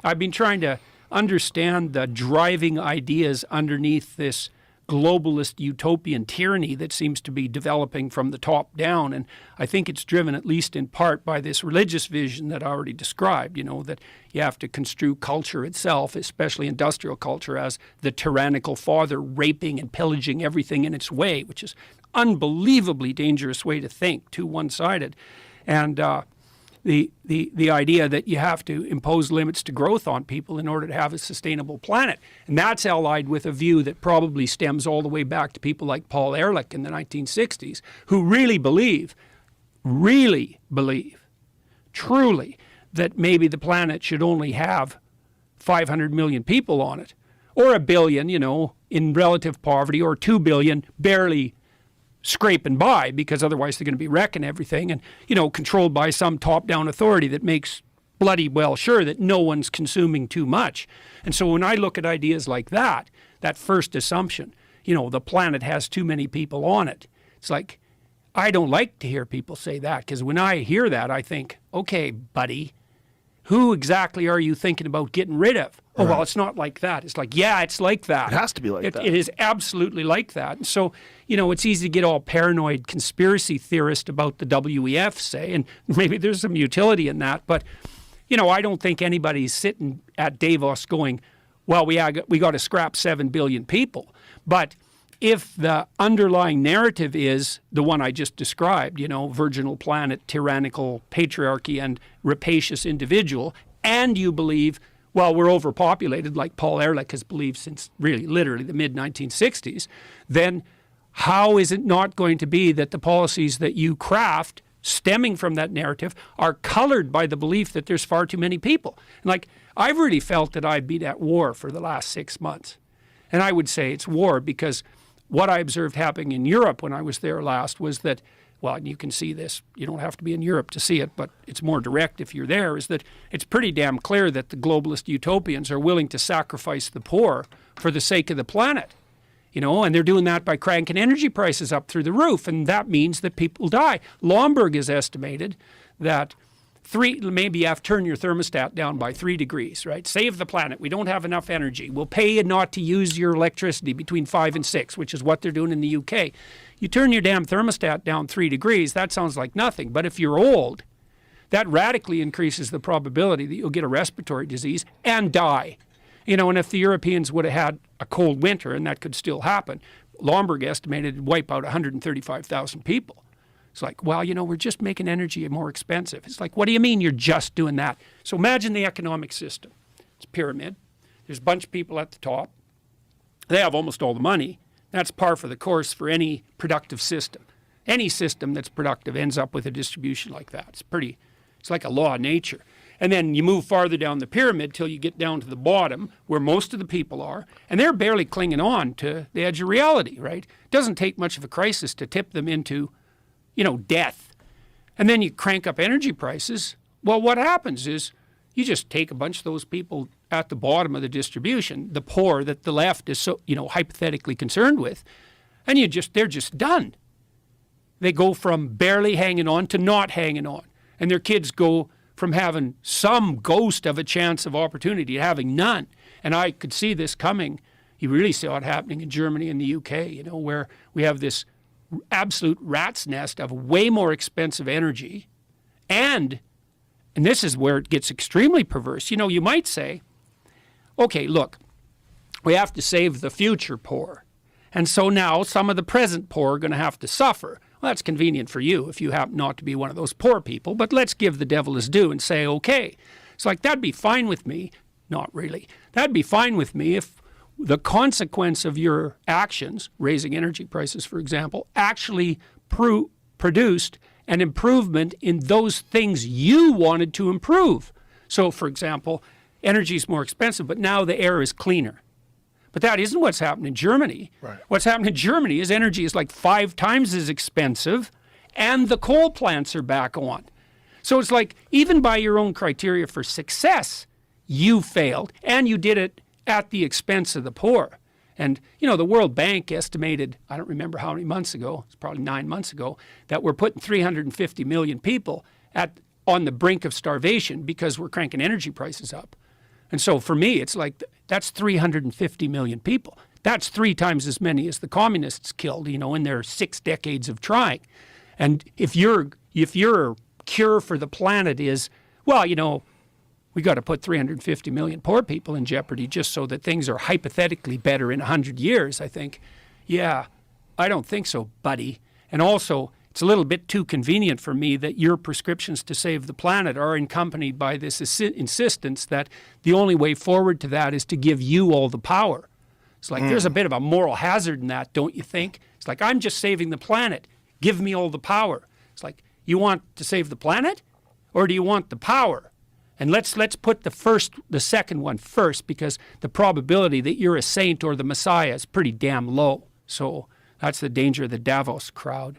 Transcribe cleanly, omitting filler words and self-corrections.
I've been trying to understand the driving ideas underneath this globalist utopian tyranny that seems to be developing from the top down. And I think it's driven at least in part by this religious vision that I already described, that you have to construe culture itself, especially industrial culture, as the tyrannical father raping and pillaging everything in its way, which is an unbelievably dangerous way to think, too one-sided. And the idea that you have to impose limits to growth on people in order to have a sustainable planet. And that's allied with a view that probably stems all the way back to people like Paul Ehrlich in the 1960s, who really believe, truly, that maybe the planet should only have 500 million people on it, or 1 billion, in relative poverty, or 2 billion barely scraping by, because otherwise they're going to be wrecking everything, and controlled by some top-down authority that makes bloody well sure that no one's consuming too much. And so when I look at ideas like that first assumption, the planet has too many people on it, it's like, I don't like to hear people say that, because when I hear that, I think, okay, buddy, who exactly are you thinking about getting rid of? Oh, well, it's not like that. It's like, yeah, it's like that. It has to be like that. It is absolutely like that. And so, it's easy to get all paranoid conspiracy theorist about the WEF, say, and maybe there's some utility in that. But, I don't think anybody's sitting at Davos going, well, we got to scrap 7 billion people. But if the underlying narrative is the one I just described, virginal planet, tyrannical patriarchy, and rapacious individual, and you believe, well, we're overpopulated, like Paul Ehrlich has believed since really literally the mid-1960s, then how is it not going to be that the policies that you craft stemming from that narrative are colored by the belief that there's far too many people? And I've really felt that I've been at war for the last 6 months. And I would say it's war because what I observed happening in Europe when I was there last was that, well, and you can see this, you don't have to be in Europe to see it, but it's more direct if you're there, is that it's pretty damn clear that the globalist utopians are willing to sacrifice the poor for the sake of the planet. And they're doing that by cranking energy prices up through the roof, and that means that people die. Lomborg has estimated that maybe you have to turn your thermostat down by 3 degrees, right? Save the planet. We don't have enough energy. We'll pay you not to use your electricity between 5 and 6, which is what they're doing in the UK. You turn your damn thermostat down 3 degrees, that sounds like nothing. But if you're old, that radically increases the probability that you'll get a respiratory disease and die. And if the Europeans would have had a cold winter, and that could still happen, Lomborg estimated it'd wipe out 135,000 people. It's like, well, we're just making energy more expensive. It's like, what do you mean you're just doing that? So imagine the economic system. It's a pyramid. There's a bunch of people at the top. They have almost all the money. That's par for the course for any productive system. Any system that's productive ends up with a distribution like that. It's like a law of nature. And then you move farther down the pyramid till you get down to the bottom where most of the people are, and they're barely clinging on to the edge of reality, right? It doesn't take much of a crisis to tip them into, death. And then you crank up energy prices. Well, what happens is you just take a bunch of those people at the bottom of the distribution, the poor that the left is so, hypothetically concerned with, and they're just done. They go from barely hanging on to not hanging on. And their kids go from having some ghost of a chance of opportunity to having none. And I could see this coming. You really saw it happening in Germany and the UK, where we have this absolute rat's nest of way more expensive energy. And this is where it gets extremely perverse. You might say, okay, look, we have to save the future poor. And so now some of the present poor are going to have to suffer. Well, that's convenient for you if you happen not to be one of those poor people, but let's give the devil his due and say, okay. It's like, that'd be fine with me. Not really. That'd be fine with me if the consequence of your actions, raising energy prices, for example, actually produced an improvement in those things you wanted to improve. So, for example, energy is more expensive, but now the air is cleaner. But that isn't what's happened in Germany. Right. What's happened in Germany is energy is like 5 times as expensive, and the coal plants are back on. So it's like, even by your own criteria for success, you failed, and you did it at the expense of the poor. And, the World Bank estimated, I don't remember how many months ago, it's probably 9 months ago, that we're putting 350 million people on the brink of starvation because we're cranking energy prices up. And so for me, it's like that's 350 million people. That's 3 times as many as the communists killed, in their 6 decades of trying. And if your cure for the planet is, well, we got to put 350 million poor people in jeopardy just so that things are hypothetically better in 100 years, I think, yeah, I don't think so, buddy. And also, it's a little bit too convenient for me that your prescriptions to save the planet are accompanied by this insistence that the only way forward to that is to give you all the power. It's like there's a bit of a moral hazard in that, don't you think? It's like, I'm just saving the planet. Give me all the power. It's like, you want to save the planet or do you want the power? And let's put the second one first, because the probability that you're a saint or the Messiah is pretty damn low. So that's the danger of the Davos crowd.